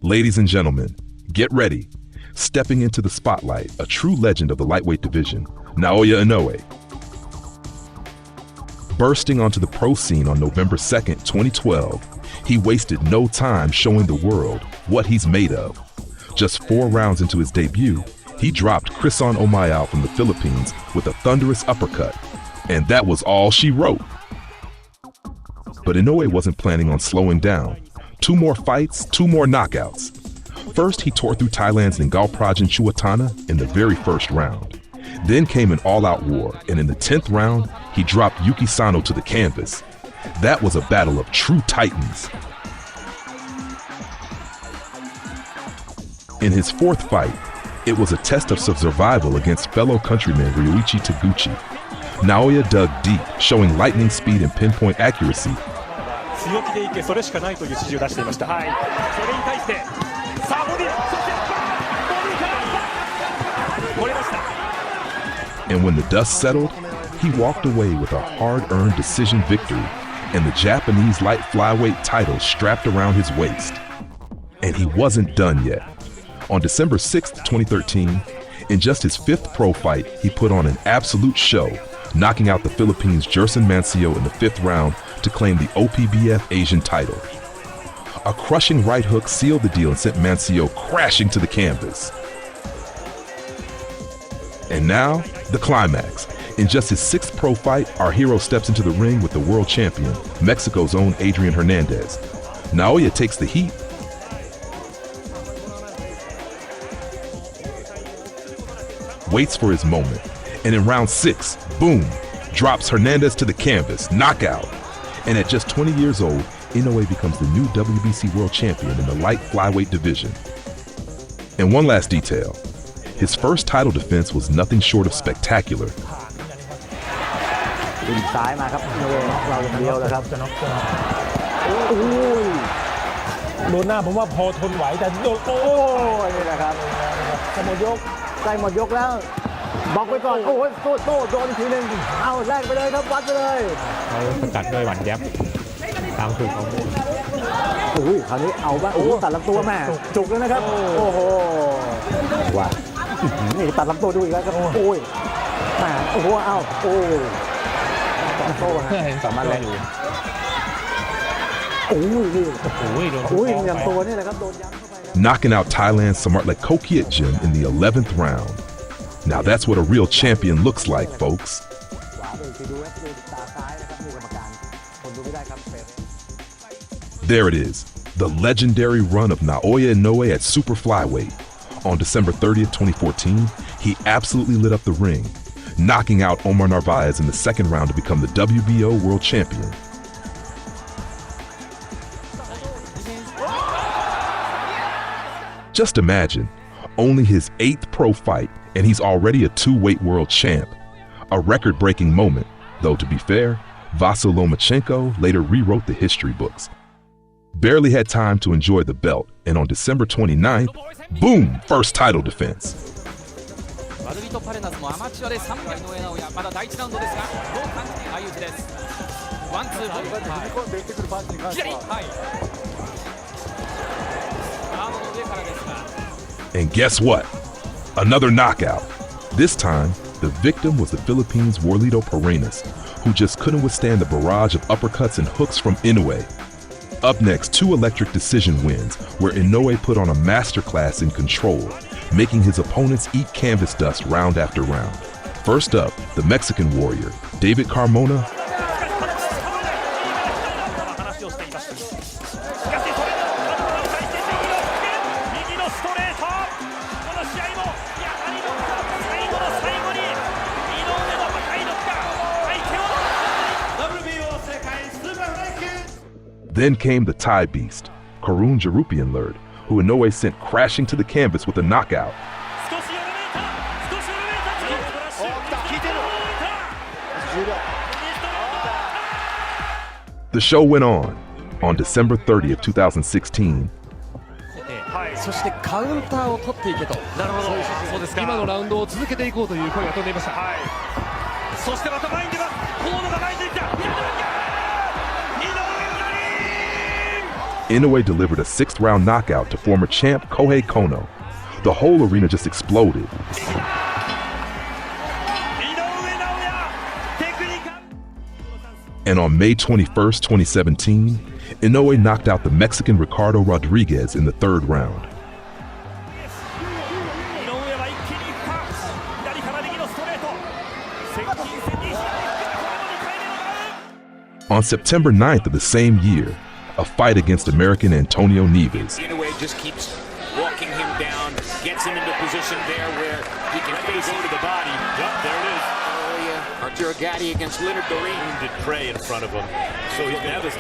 Ladies and gentlemen, get ready. Stepping into the spotlight, a true legend of the lightweight division, Naoya Inoue. Bursting onto the pro scene on November 2nd, 2012, he wasted no time showing the world what he's made of. Just 4 rounds into his debut, he dropped Crison Omayao from the Philippines with a thunderous uppercut, and that was all she wrote. But Inoue wasn't planning on slowing down. 2 more fights, 2 more knockouts. First, he tore through Thailand's Ngalprajin Chuatana in the very first round. Then came an all-out war, and in the 10th round, he dropped Yuki Sano to the canvas. That was a battle of true titans. In his 4th fight, it was a test of survival against fellow countryman Ryuichi Taguchi. Naoya dug deep, showing lightning speed and pinpoint accuracy. And when the dust settled, he walked away with a hard-earned decision victory and the Japanese light flyweight title strapped around his waist. And he wasn't done yet. On December 6th, 2013, in just his 5th pro fight, he put on an absolute show, knocking out the Philippines' Jerson Mancio in the 5th round to claim the OPBF Asian title. A crushing right hook sealed the deal and sent Mancio crashing to the canvas. And now, the climax. In just his 6th pro fight, our hero steps into the ring with the world champion, Mexico's own Adrian Hernandez. Naoya takes the heat, waits for his moment, and in round 6, boom, drops Hernandez to the canvas, knockout. And at just 20 years old, Inoue becomes the new WBC world champion in the light flyweight division. And one last detail, his first title defense was nothing short of spectacular. ซ้ายมาครับเราอย่างเดียวเลยครับโดนหน้าผมว่าพอทนไหวแต่โดนนี่แหละครับจะหมดยกใกล้หมดยกแล้วบล็อกไว้ก่อนโอ้ยโต้โดนทีนึงเอาแรกไปเลยครับวัดไปเลยเขาสกัดด้วยหวั่นแยบตามสูตรของโอ้ยคราวนี้เอาบ้างโอ้ตัดลำตัวแม่จุกแล้วนะครับโอ้โหว้านี่ตัดลำตัวดูอีกแล้วครับโอ้ยแม่โอ้โหเอาโอ้โต้ฮะสามารถแรงอยู่โอ้ยนี่โอ้ยอย่างตัวนี่แหละครับโดนยัดเข้าไป Knocking out Thailand's Samartlet Kokiatjin in the 11th round. Now that's what a real champion looks like, folks. There it is, the legendary run of Naoya Inoue at Super Flyweight. On December 30th, 2014, he absolutely lit up the ring, knocking out Omar Narvaez in the 2nd round to become the WBO world champion. Just imagine, only his 8th pro fight, and he's already a 2-weight world champ. A record-breaking moment, though to be fair, Vasyl Lomachenko later rewrote the history books. Barely had time to enjoy the belt, and on December 29th, boom, first title defense. And guess what? Another knockout. This time, the victim was the Philippines' Warlito Parenas, who just couldn't withstand the barrage of uppercuts and hooks from Inoue. Up next, 2 electric decision wins, where Inoue put on a masterclass in control, making his opponents eat canvas dust round after round. First up, the Mexican warrior, David Carmona, Then came the Thai beast, Karun Jarupianlerd, who Inoue sent crashing to the canvas with a knockout. The show went on. On December 30th, 2016, そしてカウンターを取っていけと。なるほど。そうですか。今のラウンドを続けていこうという声が飛んでいました。はい。そしてまた前に出ます。河野が前に出てきた。Inoue delivered a 6th-round knockout to former champ Kohei Kono. The whole arena just exploded. And on May 21st, 2017, Inoue knocked out the Mexican Ricardo Rodriguez in the 3rd round. On September 9th of the same year, a fight against American Antonio Nieves. Inoue just keeps walking him down, gets him into position there where he can face into the body. Yep, there it is. Arturo Gatti against Leonard Dorin. Wounded prey in front of him. So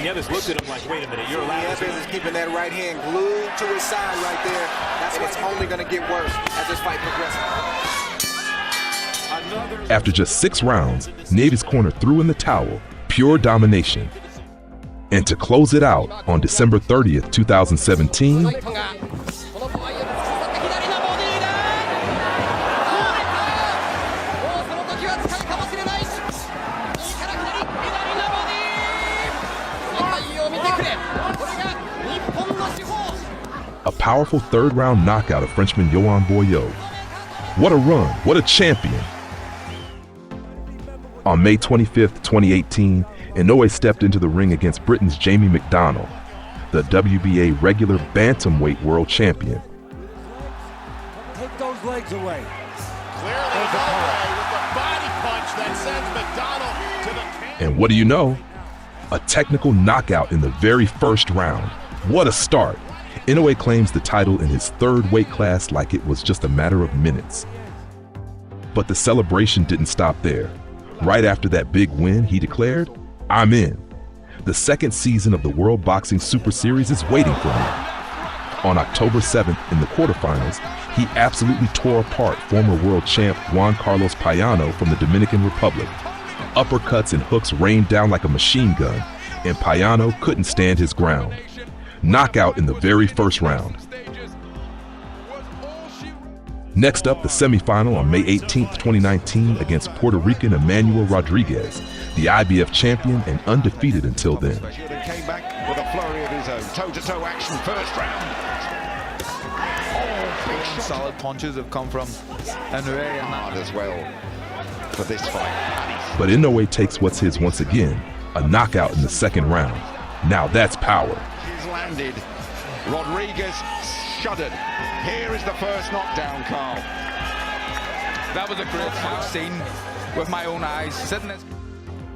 Nieves looked at him like, wait a minute, you're allowed to. Nieves is keeping that right hand glued to his side right there. And it's only going to get worse as this fight progresses. After just 6 rounds, Nieves' corner threw in the towel, pure domination. And to close it out on December 30th, 2017, a powerful 3rd-round knockout of Frenchman Yohan Boyot. What a run, what a champion. On May 25th, 2018, Inoue stepped into the ring against Britain's Jamie McDonnell, the WBA regular bantamweight world champion. Take those legs away. Clearly Inoue with the body punch that sends McDonnell to the canvas. And what do you know? A technical knockout in the very 1st round. What a start. Inoue claims the title in his 3rd weight class like it was just a matter of minutes. But the celebration didn't stop there. Right after that big win, he declared, "I'm in. The 2nd season of the World Boxing Super Series is waiting for me." On October 7th in the quarterfinals, he absolutely tore apart former world champ Juan Carlos Payano from the Dominican Republic. Uppercuts and hooks rained down like a machine gun, and Payano couldn't stand his ground. Knockout in the very 1st round. Next up, the semifinal on May 18th, 2019 against Puerto Rican Emmanuel Rodriguez, the IBF champion and undefeated until then. Came back with a flurry of his own. Toe-to-toe action, 1st round. Big solid punches have come from Inoue and Hard as well for this fight. But Inoue takes what's his once again, a knockout in the 2nd round. Now that's power. He's landed. Rodriguez shuddered. Here is the 1st knockdown, Carl. that was a great fight scene with my own eyes. Sitting as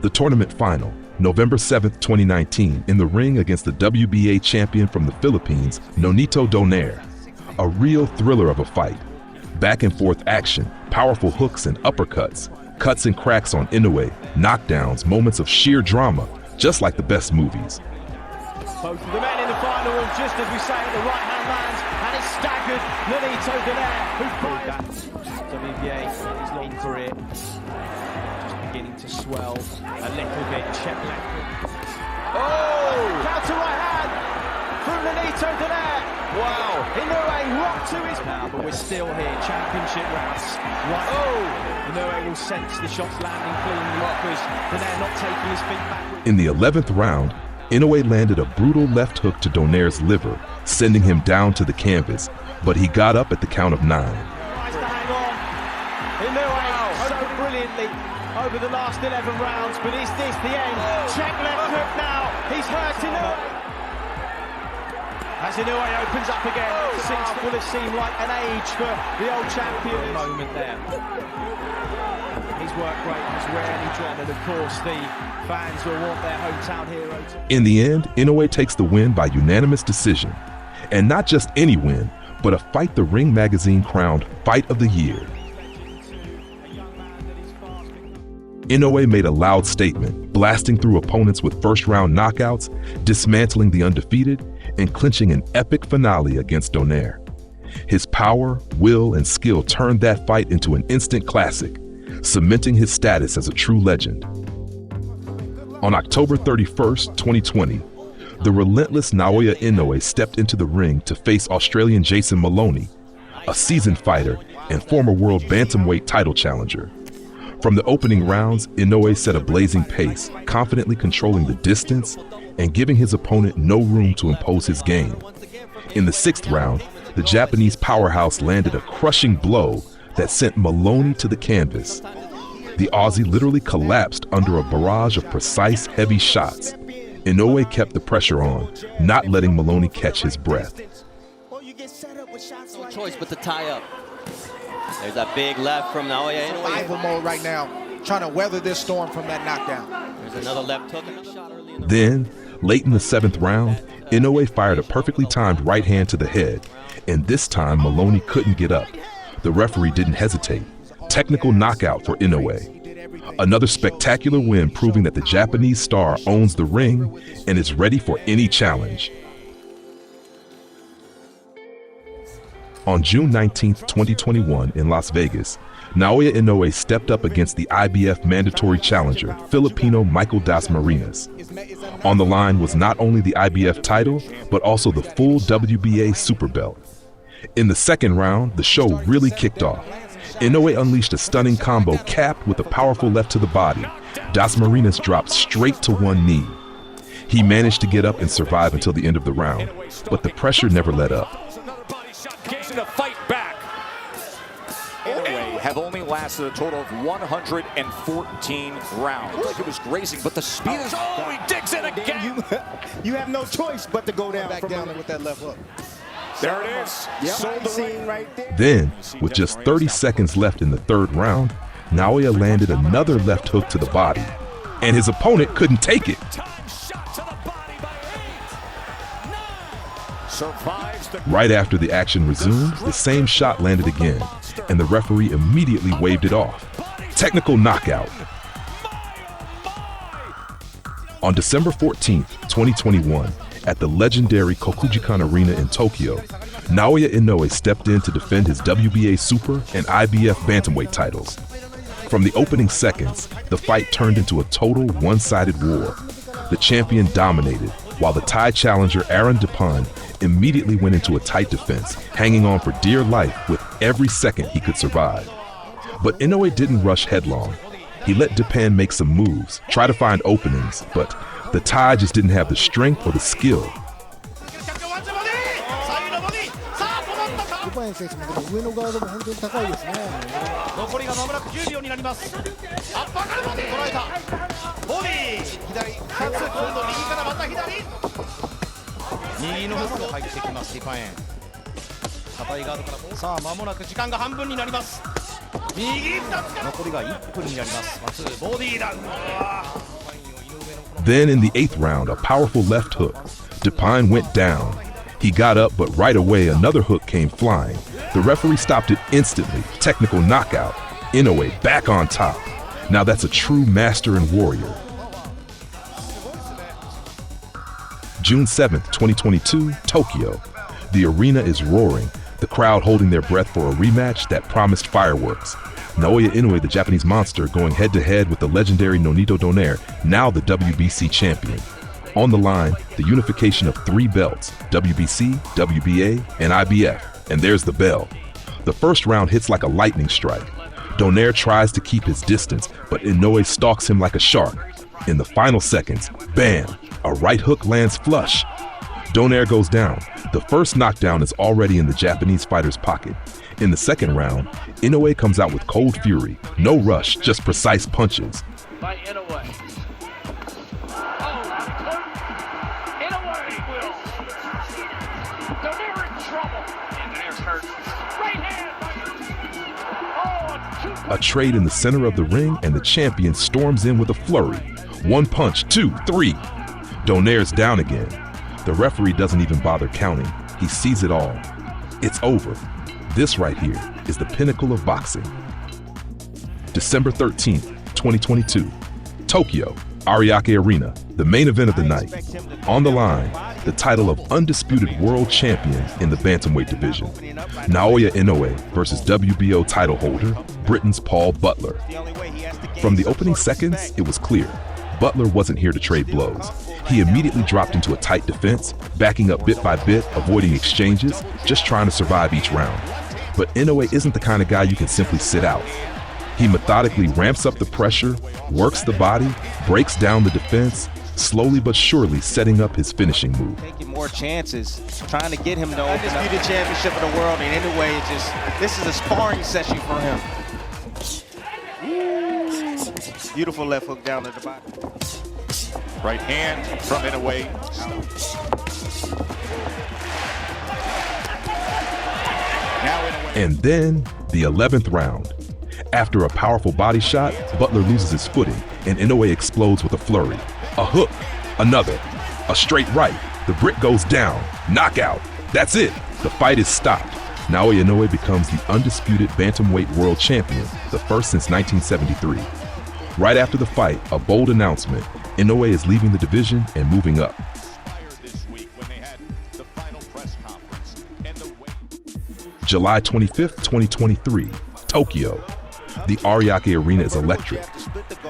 The tournament final, November 7th, 2019, in the ring against the WBA champion from the Philippines, Nonito Donaire. A real thriller of a fight. Back and forth action, powerful hooks and uppercuts, cuts and cracks on Inoue, knockdowns, moments of sheer drama, just like the best movies. Both of the men in the final, and just as we say it, the right hand lands, and it's staggered Nonito Donaire, who fired. WBA, his long career, just beginning to swell a little bit. Check left. Oh! Counter right hand from Nonito Donaire. Wow! Inoue rocked to his now, but we're still here. Championship rounds. Right. Oh! Inoue will sense the shots landing cleanly because Donaire not taking his feet back. In the 11th round, Inoue landed a brutal left hook to Donaire's liver, sending him down to the canvas, but he got up at the count of 9. Tries to hang on. Inoue so brilliantly over the last 11 rounds, but is this the end? Check left hook now. He's hurt Inoue. As Inoue opens up again, will have seemed like an age for the old champion. Moment there. His work rate was rarely drawn, and of course the fans will want their hometown hero to... In the end, Inoue takes the win by unanimous decision. And not just any win, but a fight the Ring magazine crowned Fight of the Year. Inoue made a loud statement, blasting through opponents with 1st-round knockouts, dismantling the undefeated, and clinching an epic finale against Donaire. His power, will, and skill turned that fight into an instant classic, cementing his status as a true legend. On October 31st, 2020, the relentless Naoya Inoue stepped into the ring to face Australian Jason Maloney, a seasoned fighter and former world bantamweight title challenger. From the opening rounds, Inoue set a blazing pace, confidently controlling the distance, and giving his opponent no room to impose his game. In the 6th round, the Japanese powerhouse landed a crushing blow that sent Maloney to the canvas. The Aussie literally collapsed under a barrage of precise, heavy shots. Inoue kept the pressure on, not letting Maloney catch his breath. No choice but to tie up. There's that big left from Naoya Inoue. Survival mode right now, trying to weather this storm from that knockdown. There's another left hook. Then, late in the 7th round, Inoue fired a perfectly timed right hand to the head, and this time Maloney couldn't get up. The referee didn't hesitate. Technical knockout for Inoue. Another spectacular win, proving that the Japanese star owns the ring and is ready for any challenge. On June 19, 2021 in Las Vegas, Naoya Inoue stepped up against the IBF mandatory challenger, Filipino Michael Das Marinas. On the line was not only the IBF title, but also the full WBA super belt. In the 2nd round, the show really kicked off. Inoue unleashed a stunning combo capped with a powerful left to the body. Das Marinas dropped straight to one knee. He managed to get up and survive until the end of the round, but the pressure never let up. To fight back. Inoue have only lasted a total of 114 rounds. Like it was grazing, but the speed is... Oh, he digs in again. You have no choice but to go down Back down with that left hook. There it is. Yep, scene right there. Then, with just 30 seconds left in the 3rd round, Naoya landed another left hook to the body, and his opponent couldn't take it. Right after the action resumed, the same shot landed again, and the referee immediately waved it off. Technical knockout. On December 14, 2021, at the legendary Kokujikan Arena in Tokyo, Naoya Inoue stepped in to defend his WBA Super and IBF Bantamweight titles. From the opening seconds, the fight turned into a total one-sided war. The champion dominated, while the Thai challenger Aaron Dupont immediately went into a tight defense, hanging on for dear life with every second he could survive. But Inoue didn't rush headlong. He let Dupont make some moves, try to find openings, but the Thai just didn't have the strength or the skill. Then in the 8th round, a powerful left hook. Dupont went down. He got up, but right away another hook came flying. The referee stopped it instantly. Technical knockout. Inoue back on top. Now that's a true master and warrior. June 7th, 2022, Tokyo. The arena is roaring, the crowd holding their breath for a rematch that promised fireworks. Naoya Inoue, the Japanese monster, going head-to-head with the legendary Nonito Donaire, now the WBC champion. On the line, the unification of 3 belts, WBC, WBA, and IBF, and there's the bell. The first round hits like a lightning strike. Donaire tries to keep his distance, but Inoue stalks him like a shark. In the final seconds, bam, a right hook lands flush. Donaire goes down. The first knockdown is already in the Japanese fighter's pocket. In the second round, Inoue comes out with cold fury. No rush, just precise punches. By Inoue. Inoue will. Donaire in trouble. Donaire's hurt. Right hand. A trade in the center of the ring, and the champion storms in with a flurry. 1 punch, 2, 3. Donaire's down again. The referee doesn't even bother counting. He sees it all. It's over. This right here is the pinnacle of boxing. December 13th, 2022, Tokyo, Ariake Arena, the main event of the night. On the line, the title of Undisputed World Champion in the Bantamweight division. Naoya Inoue versus WBO title holder, Britain's Paul Butler. From the opening seconds, it was clear. Butler wasn't here to trade blows. He immediately dropped into a tight defense, backing up bit by bit, avoiding exchanges, just trying to survive each round. But Inoue isn't the kind of guy you can simply sit out. He methodically ramps up the pressure, works the body, breaks down the defense, slowly but surely setting up his finishing move. Taking more chances, trying to get him to open up. Undisputed championship of the world, and anyway, this is a sparring session for him. Beautiful left hook down at the bottom. Right hand from Inoue. And then the 11th round. After a powerful body shot, Butler loses his footing, and Inoue explodes with a flurry. A hook, another, a straight right. The brick goes down, knockout. That's it. The fight is stopped. Naoya Inoue becomes the undisputed bantamweight world champion, the first since 1973. Right after the fight, a bold announcement. Inoue is leaving the division and moving up. July 25th, 2023, Tokyo. The Ariake Arena is electric.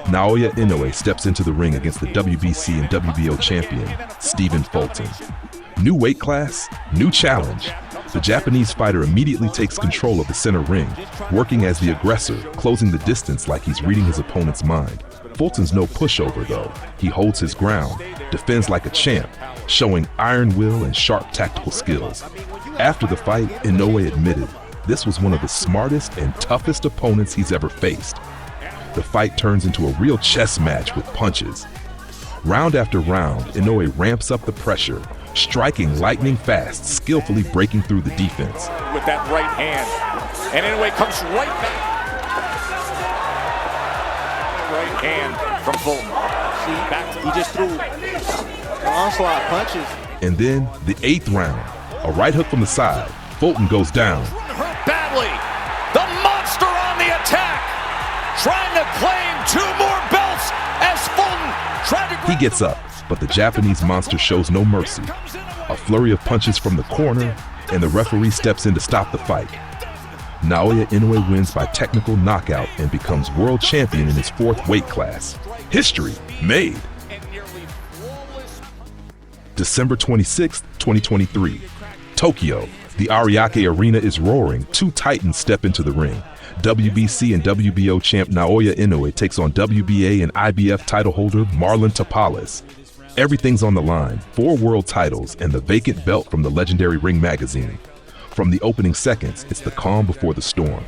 Naoya Inoue steps into the ring against the WBC and WBO champion, Stephen Fulton. New weight class, new challenge. The Japanese fighter immediately takes control of the center ring, working as the aggressor, closing the distance like he's reading his opponent's mind. Fulton's no pushover though. He holds his ground, defends like a champ, showing iron will and sharp tactical skills. After the fight, Inoue admitted this was one of the smartest and toughest opponents he's ever faced. The fight turns into a real chess match with punches. Round after round, Inoue ramps up the pressure, striking lightning fast, skillfully breaking through the defense. With that right hand, and Inoue comes right back. Right hand from Fulton. He just threw onslaught punches. And then the 8th round, a right hook from the side. Fulton goes down. Hurt badly. The monster on the attack, trying to claim 2 more belts as Fulton tried to. He gets up, but the Japanese monster shows no mercy. A flurry of punches from the corner, and the referee steps in to stop the fight. Naoya Inoue wins by technical knockout and becomes world champion in his 4th weight class. History made. December 26, 2023, Tokyo. The Ariake Arena is roaring. 2 titans step into the ring. WBC and WBO champ Naoya Inoue takes on WBA and IBF title holder Marlon Tapales. Everything's on the line. 4 world titles and the vacant belt from the legendary Ring magazine. From the opening seconds, it's the calm before the storm.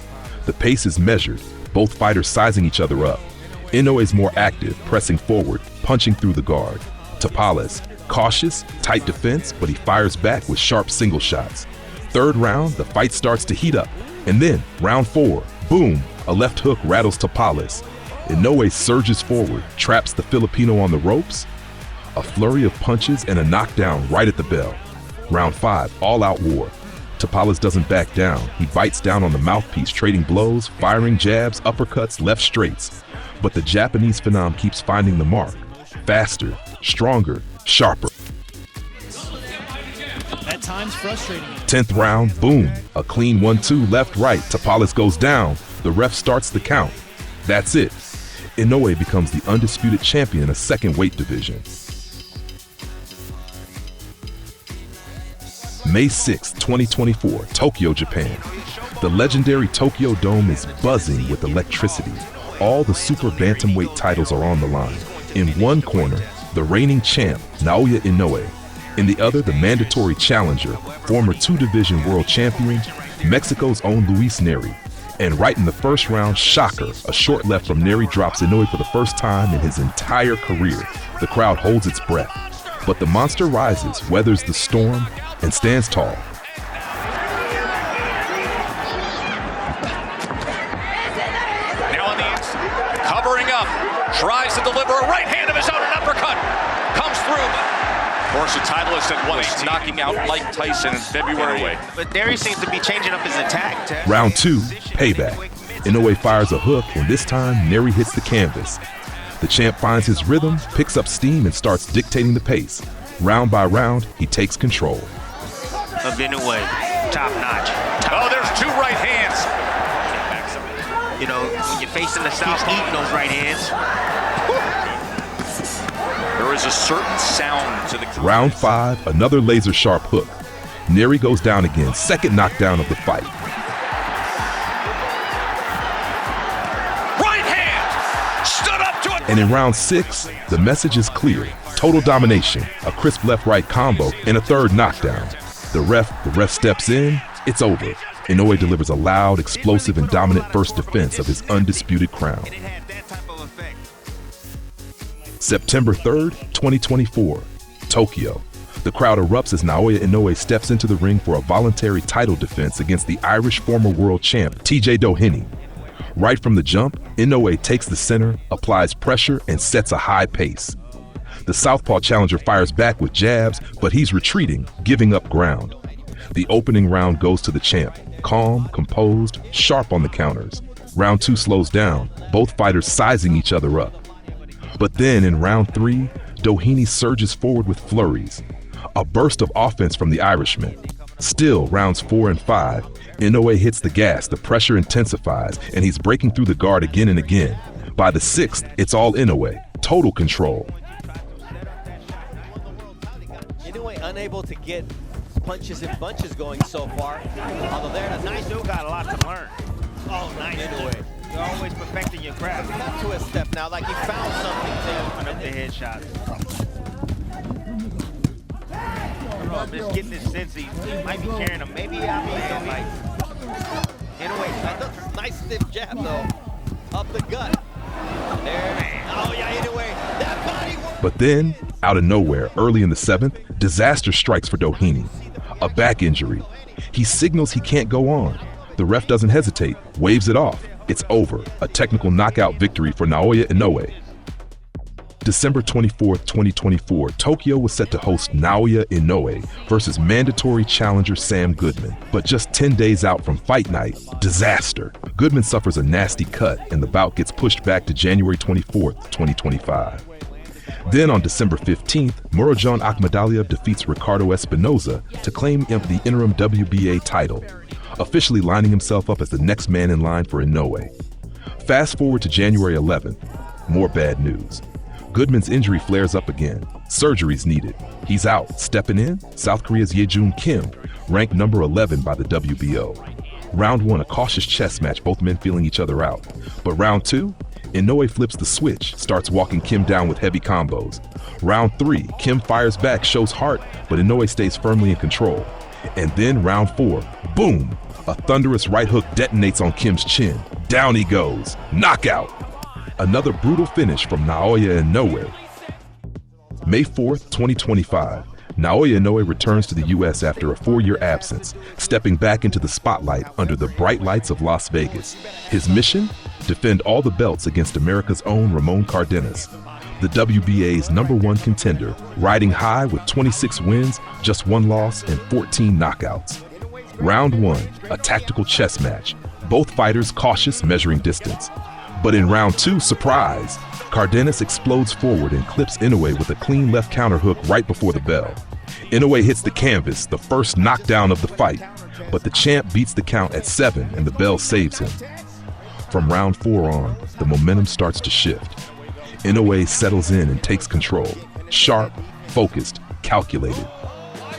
The pace is measured, both fighters sizing each other up. Inoue's more active, pressing forward, punching through the guard. Tapales, cautious, tight defense, but he fires back with sharp single shots. 3rd round, the fight starts to heat up. And then, round 4, boom, a left hook rattles Tapales. Inoue surges forward, traps the Filipino on the ropes. A flurry of punches and a knockdown right at the bell. Round 5, all-out war. Tapales doesn't back down. He bites down on the mouthpiece, trading blows, firing jabs, uppercuts, left straights. But the Japanese phenom keeps finding the mark. Faster, stronger, sharper. At times frustrating. 10th round, boom, a clean 1-2 left-right. Tapales goes down. The ref starts the count. That's it. Inoue becomes the undisputed champion in a 2nd weight division. May 6, 2024, Tokyo, Japan. The legendary Tokyo Dome is buzzing with electricity. All the super bantamweight titles are on the line. In one corner, the reigning champ, Naoya Inoue. In the other, the mandatory challenger, former 2-division world champion, Mexico's own Luis Neri. And right in the first round, shocker, a short left from Neri drops Inoue for the first time in his entire career. The crowd holds its breath. But the monster rises, weathers the storm, and stands tall. Now on the inside, covering up, tries to deliver a right hand of his own, an uppercut, comes through. Of course, the titleist at 118, knocking out Mike Tyson in February. But Neri seems to be changing up his attack. Round 2, payback. Inoue fires a hook, and this time, Neri hits the canvas. The champ finds his rhythm, picks up steam, and starts dictating the pace. Round by round, he takes control. Of Inoue, top notch. Oh, there's 2 right hands. You know, when you're facing the South, eating those right hands. There is a certain sound to the... Round 5, another laser-sharp hook. Neri goes down again, 2nd knockdown of the fight. Right hand! Stood up to it! And in round 6, the message is clear. Total domination, a crisp left-right combo, and a third knockdown. The ref steps in, it's over. Inoue delivers a loud, explosive, and dominant first defense of his undisputed crown. September 3rd, 2024, Tokyo. The crowd erupts as Naoya Inoue steps into the ring for a voluntary title defense against the Irish former world champ, TJ Doheny. Right from the jump, Inoue takes the center, applies pressure, and sets a high pace. The southpaw challenger fires back with jabs, but he's retreating, giving up ground. The opening round goes to the champ, calm, composed, sharp on the counters. Round 2 slows down, both fighters sizing each other up. But then in round 3, Doheny surges forward with flurries. A burst of offense from the Irishman. Still, rounds 4 and 5, Inoue hits the gas, the pressure intensifies, and he's breaking through the guard again and again. By the 6th, it's all Inoue, total control. Inoue unable to get punches and bunches going so far. Although they're a nice, Still got a lot to learn. oh, nice Inoue. You're always perfecting your craft. Back to a step now, like he found something Put up the headshot. I'm just getting this sense he might be carrying him. Maybe like Inoue, nice stiff jab though, up the gut. There, oh yeah, Inoue, that body work. But then, out of nowhere, early in the 7th, disaster strikes for Doheny. A back injury. He signals he can't go on. The ref doesn't hesitate, waves it off. It's over, a technical knockout victory for Naoya Inoue. December 24th, 2024, Tokyo was set to host Naoya Inoue versus mandatory challenger Sam Goodman. But just 10 days out from fight night, disaster. Goodman suffers a nasty cut and the bout gets pushed back to January 24th, 2025. Then on December 15th, Murodjon Akhmadaliev defeats Ricardo Espinoza to claim the interim WBA title, officially lining himself up as the next man in line for Inoue. Fast forward to January 11th, more bad news. Goodman's injury flares up again. Surgery's needed. He's out. Stepping in, South Korea's Yejun Kim, ranked number 11 by the WBO. Round 1, a cautious chess match, both men feeling each other out. But round 2, Inoue flips the switch, starts walking Kim down with heavy combos. Round 3, Kim fires back, shows heart, but Inoue stays firmly in control. And then round 4, boom! A thunderous right hook detonates on Kim's chin. Down he goes. Knockout! Another brutal finish from Naoya Inoue. May 4th, 2025, Naoya Inoue returns to the U.S. after a 4-year absence, stepping back into the spotlight under the bright lights of Las Vegas. His mission? Defend all the belts against America's own Ramon Cardenas, the WBA's #1 contender, riding high with 26 wins, just 1 loss, and 14 knockouts. Round 1, a tactical chess match. Both fighters cautious, measuring distance. But in round 2, surprise! Cardenas explodes forward and clips Inoue with a clean left counter hook right before the bell. Inoue hits the canvas, the first knockdown of the fight, but the champ beats the count at 7 and the bell saves him. From round 4 on, the momentum starts to shift. Inoue settles in and takes control. Sharp, focused, calculated.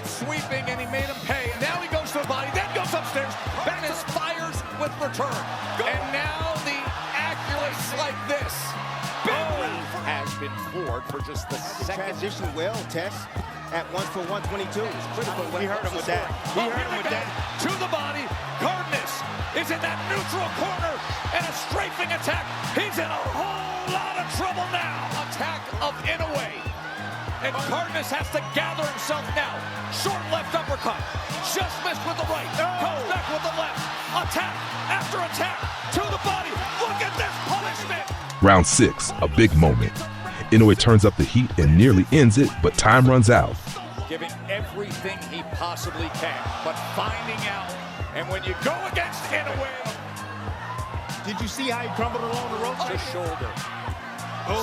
Sweeping and he made him pay. Now he goes to the body, then goes upstairs. Bennis fires with return. And now the accuracy like this. has been floored for just the second. Transition well, Tess, at 1-for-122. It's critical. He heard him with that. He heard him with that. To the body. Cardenas is in that neutral corner and a strafing attack. He's in a whole lot of trouble now. Attack of Inoue. And Cardenas has to gather himself now. Short left uppercut. Just missed with the right. Comes back with the left. Attack after attack. To the body. Look at this punishment. Round 6, a big moment. Inoue turns up the heat and nearly ends it, but time runs out. Giving everything he possibly can, but finding out. And when you go against Inoue, Did you see how he crumbled along the ropes? the shoulder.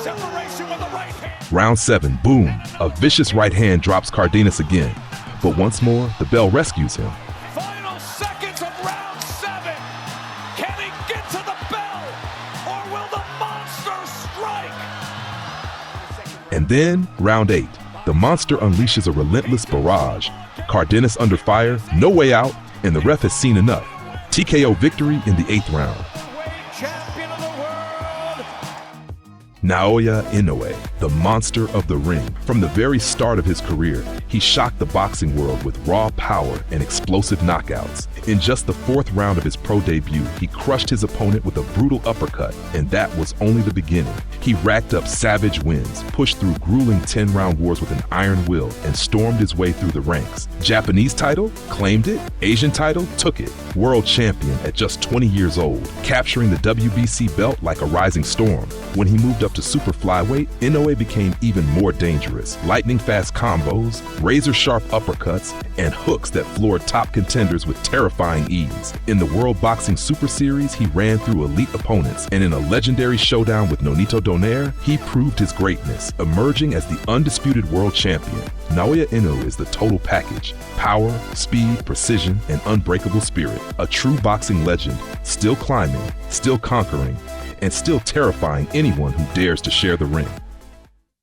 Separation with the right hand. Round 7, boom. A vicious right hand drops Cardenas again. But once more, the bell rescues him. Final seconds of round 7. Can he get to the bell? Or will the monster strike? And then, round 8. The monster unleashes a relentless barrage. Cardenas under fire, no way out, and the ref has seen enough. TKO victory in the 8th round. Champion of the world. Naoya Inoue, the monster of the ring. From the very start of his career, he shocked the boxing world with raw power and explosive knockouts. In just the 4th round of his pro debut, he crushed his opponent with a brutal uppercut, and that was only the beginning. He racked up savage wins, pushed through grueling 10-round wars with an iron will, and stormed his way through the ranks. Japanese title? Claimed it. Asian title? Took it. World champion at just 20 years old, capturing the WBC belt like a rising storm. When he moved up to super flyweight, Inoue became even more dangerous. Lightning-fast combos, razor-sharp uppercuts, and hooks that floored top contenders with terrifying ease. In the World Boxing Super Series, he ran through elite opponents, and in a legendary showdown with Nonito Donaire, he proved his greatness, emerging as the undisputed world champion. Naoya Inoue is the total package: power, speed, precision, and unbreakable spirit. A true boxing legend, still climbing, still conquering, and still terrifying anyone who dares to share the ring.